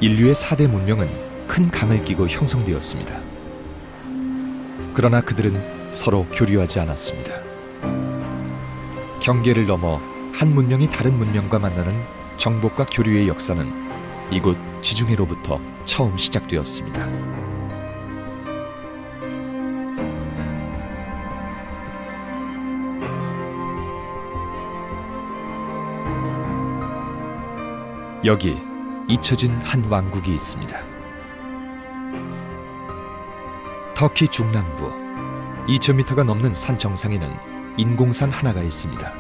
인류의 4대 문명은 큰 강을 끼고 형성되었습니다. 그러나 그들은 서로 교류하지 않았습니다. 경계를 넘어 한 문명이 다른 문명과 만나는 정복과 교류의 역사는 이곳 지중해로부터 처음 시작되었습니다. 여기 잊혀진 한 왕국이 있습니다. 터키 중남부 2000m가 넘는 산 정상에는 인공산 하나가 있습니다.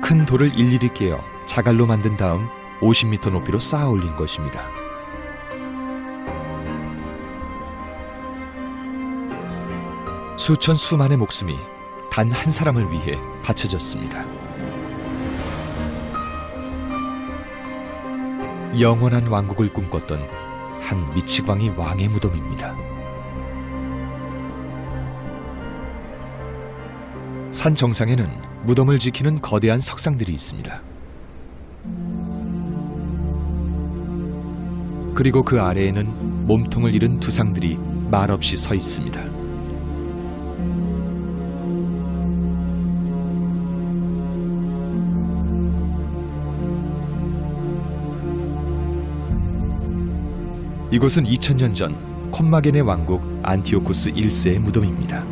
큰 돌을 일일이 깨어 자갈로 만든 다음 50m 높이로 쌓아 올린 것입니다. 수천 수만의 목숨이 단 한 사람을 위해 바쳐졌습니다. 영원한 왕국을 꿈꿨던 한 미치광이 왕의 무덤입니다. 산 정상에는 무덤을 지키는 거대한 석상들이 있습니다. 그리고 그 아래에는 몸통을 잃은 두상들이 말없이 서 있습니다. 이곳은 2000년 전 콤마겐의 왕국 안티오쿠스 1세의 무덤입니다.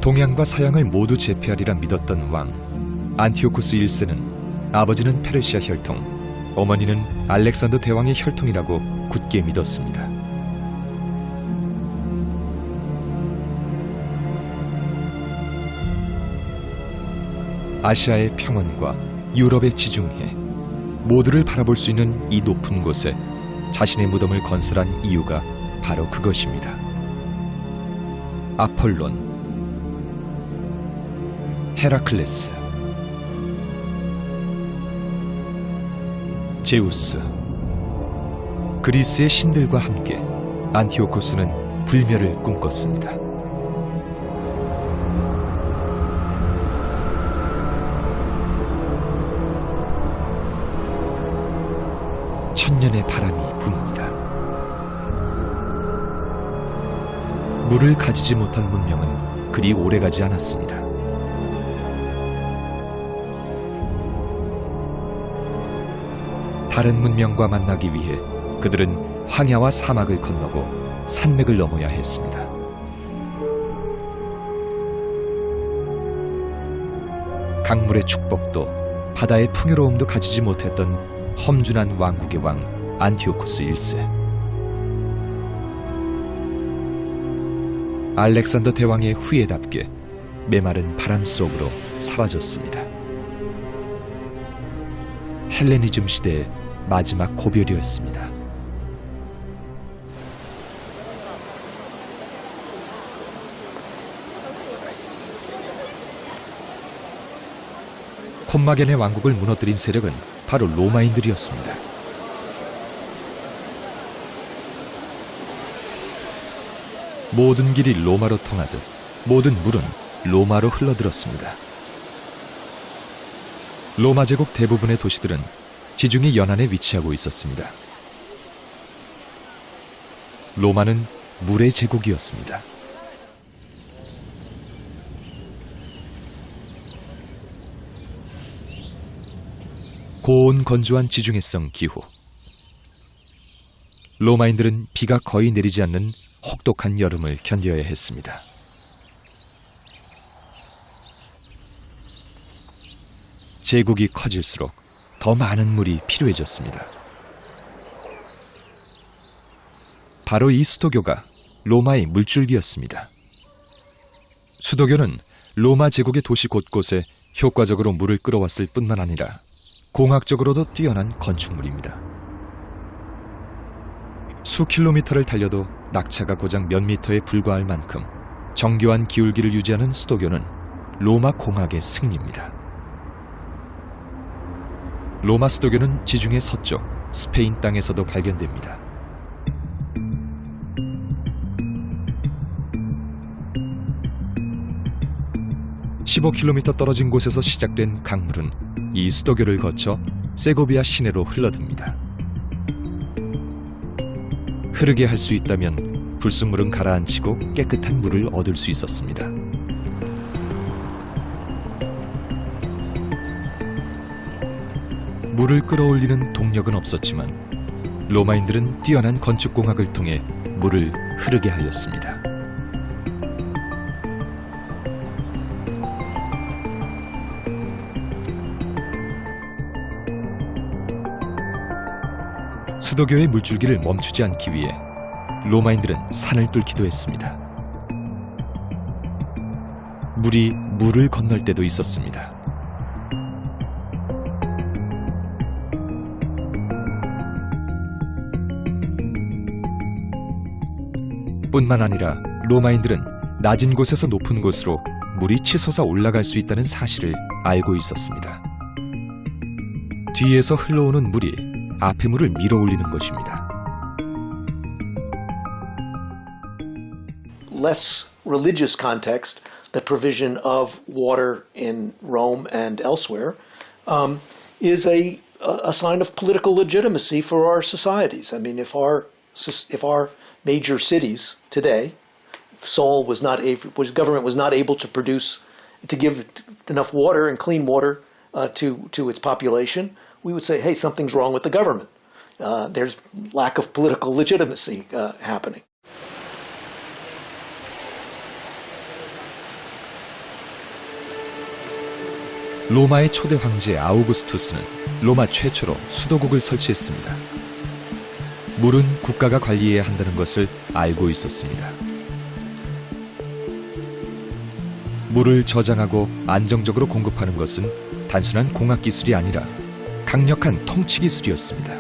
동양과 서양을 모두 제패하리라 믿었던 왕 안티오쿠스 1세는 아버지는 페르시아 혈통, 어머니는 알렉산더 대왕의 혈통이라고 굳게 믿었습니다. 아시아의 평원과 유럽의 지중해, 모두를 바라볼 수 있는 이 높은 곳에 자신의 무덤을 건설한 이유가 바로 그것입니다. 아폴론, 헤라클레스, 제우스, 그리스의 신들과 함께 안티오쿠스는 불멸을 꿈꿨습니다. 천년의 바람이 붑니다. 물을 가지지 못한 문명은 그리 오래가지 않았습니다. 다른 문명과 만나기 위해 그들은 황야와 사막을 건너고 산맥을 넘어야 했습니다. 강물의 축복도 바다의 풍요로움도 가지지 못했던 험준한 왕국의 왕 안티오쿠스 1세. 알렉산더 대왕의 후예답게 메마른 바람 속으로 사라졌습니다. 헬레니즘 시대의 마지막 고별이었습니다. 콤마겐의 왕국을 무너뜨린 세력은 바로 로마인들이었습니다. 모든 길이 로마로 통하듯 모든 물은 로마로 흘러들었습니다. 로마 제국 대부분의 도시들은 지중해 연안에 위치하고 있었습니다. 로마는 물의 제국이었습니다. 고온 건조한 지중해성 기후. 로마인들은 비가 거의 내리지 않는 혹독한 여름을 견뎌야 했습니다. 제국이 커질수록 더 많은 물이 필요해졌습니다. 바로 이 수도교가 로마의 물줄기였습니다. 수도교는 로마 제국의 도시 곳곳에 효과적으로 물을 끌어왔을 뿐만 아니라 공학적으로도 뛰어난 건축물입니다. 수 킬로미터를 달려도 낙차가 고작 몇 미터에 불과할 만큼 정교한 기울기를 유지하는 수도교는 로마 공학의 승리입니다. 로마 수도교는 지중해 서쪽 스페인 땅에서도 발견됩니다. 15km 떨어진 곳에서 시작된 강물은 이 수도교를 거쳐 세고비아 시내로 흘러듭니다. 흐르게 할 수 있다면 불순물은 가라앉히고 깨끗한 물을 얻을 수 있었습니다. 물을 끌어올리는 동력은 없었지만 로마인들은 뛰어난 건축공학을 통해 물을 흐르게 하였습니다. 수도교의 물줄기를 멈추지 않기 위해 로마인들은 산을 뚫기도 했습니다. 물이 물을 건널 때도 있었습니다. 뿐만 아니라 로마인들은 낮은 곳에서 높은 곳으로 물이 치솟아 올라갈 수 있다는 사실을 알고 있었습니다. 뒤에서 흘러오는 물이 앞의 물을 밀어올리는 것입니다. Less religious context, the provision of water in Rome and elsewhere is a sign of political legitimacy for our societies. I mean, if our major cities today, Seoul government was not able to give enough water and clean water to its population, we would say, hey, something's wrong with the government. There's lack of political legitimacy happening. 로마의 초대 황제 아우구스투스는 로마 최초로 수도국을 설치했습니다. 물은 국가가 관리해야 한다는 것을 알고 있었습니다. 물을 저장하고 안정적으로 공급하는 것은 단순한 공학 기술이 아니라 강력한 통치 기술이었습니다.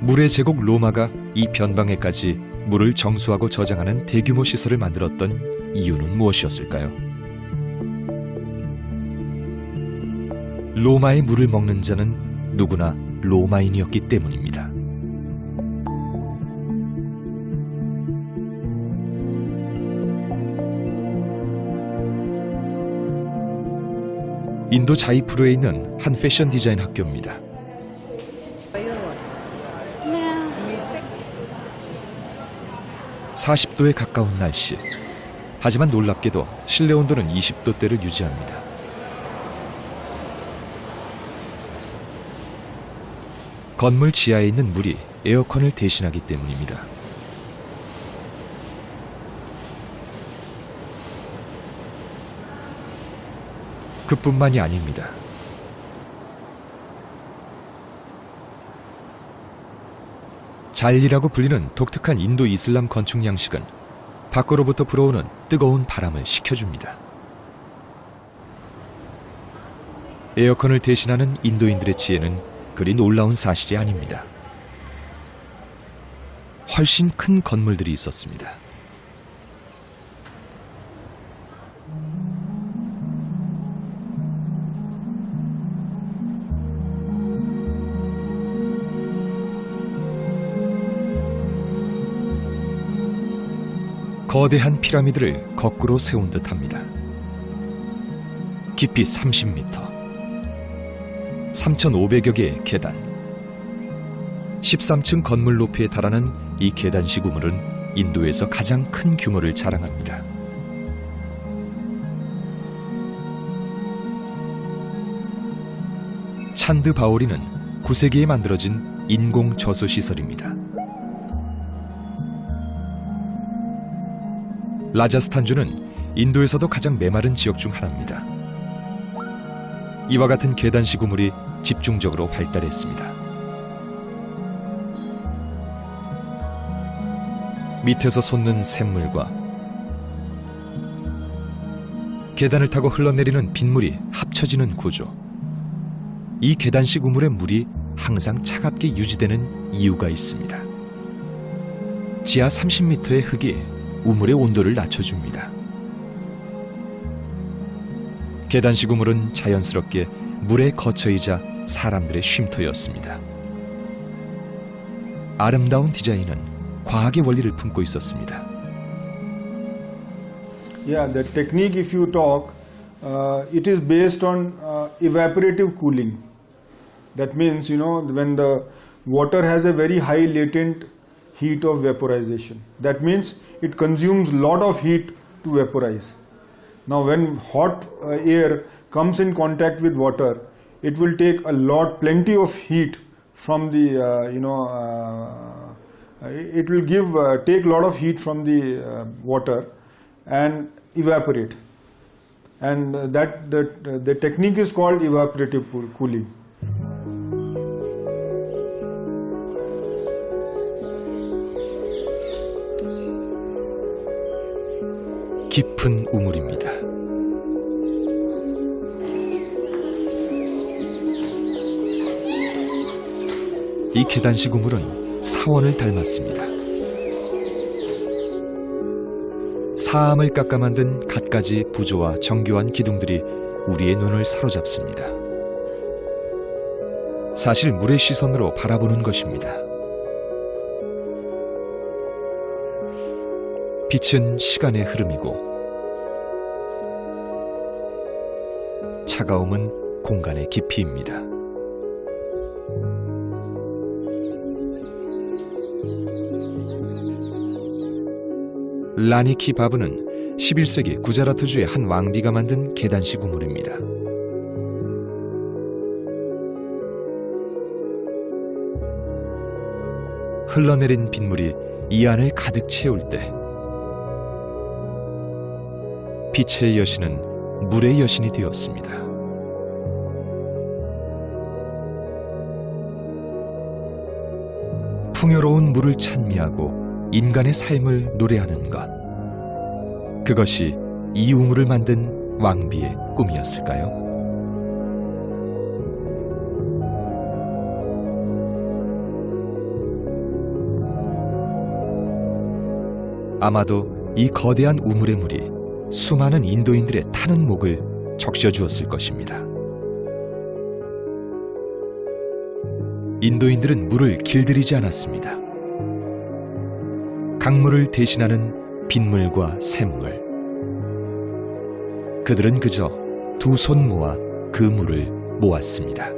물의 제국 로마가 이 변방에까지 물을 정수하고 저장하는 대규모 시설을 만들었던 이유는 무엇이었을까요? 로마의 물을 먹는 자는 누구나 로마인이었기 때문입니다. 인도 자이푸르에 있는 한 패션 디자인 학교입니다. 40도에 가까운 날씨. 하지만 놀랍게도 실내 온도는 20도대를 유지합니다. 건물 지하에 있는 물이 에어컨을 대신하기 때문입니다. 그뿐만이 아닙니다. 잘리라고 불리는 독특한 인도 이슬람 건축 양식은 밖으로부터 불어오는 뜨거운 바람을 식혀줍니다. 에어컨을 대신하는 인도인들의 지혜는 그리 놀라운 사실이 아닙니다. 훨씬 큰 건물들이 있었습니다. 거대한 피라미드를 거꾸로 세운 듯합니다. 깊이 30m, 3,500여 개의 계단, 13층 건물 높이에 달하는 이 계단식 우물은 인도에서 가장 큰 규모를 자랑합니다. 찬드 바오리는 9세기에 만들어진 인공 저수 시설입니다. 라자스탄주는 인도에서도 가장 메마른 지역 중 하나입니다. 이와 같은 계단식 우물이 집중적으로 발달했습니다. 밑에서 솟는 샘물과 계단을 타고 흘러내리는 빗물이 합쳐지는 구조. 이 계단식 우물의 물이 항상 차갑게 유지되는 이유가 있습니다. 지하 30m의 흙이 우물의 온도를 낮춰줍니다. 계단식 우물은 자연스럽게 물의 거처이자 사람들의 쉼터였습니다. 아름다운 디자인은 과학의 원리를 품고 있었습니다. Yeah, the technique, if you talk, it is based on evaporative cooling. That means, when the water has a very high latent heat of vaporization. That means it consumes a lot of heat to vaporize. Now, when hot air comes in contact with water, it will take plenty of heat from the, it will take a lot of heat from the water and evaporate. And the technique is called evaporative cooling. 깊은 우물입니다. 이 계단식 우물은 사원을 닮았습니다. 사암을 깎아 만든 갖가지 부조와 정교한 기둥들이 우리의 눈을 사로잡습니다. 사실 물의 시선으로 바라보는 것입니다. 빛은 시간의 흐름이고 차가움은 공간의 깊이입니다. 라니키 바브는 11세기 구자라트주의 한 왕비가 만든 계단식 우물입니다. 흘러내린 빗물이 이 안을 가득 채울 때 빛의 여신은 물의 여신이 되었습니다. 풍요로운 물을 찬미하고 인간의 삶을 노래하는 것, 그것이 이 우물을 만든 왕비의 꿈이었을까요? 아마도 이 거대한 우물의 물이 수많은 인도인들의 타는 목을 적셔주었을 것입니다. 인도인들은 물을 길들이지 않았습니다. 강물을 대신하는 빗물과 샘물. 그들은 그저 두 손 모아 그 물을 모았습니다.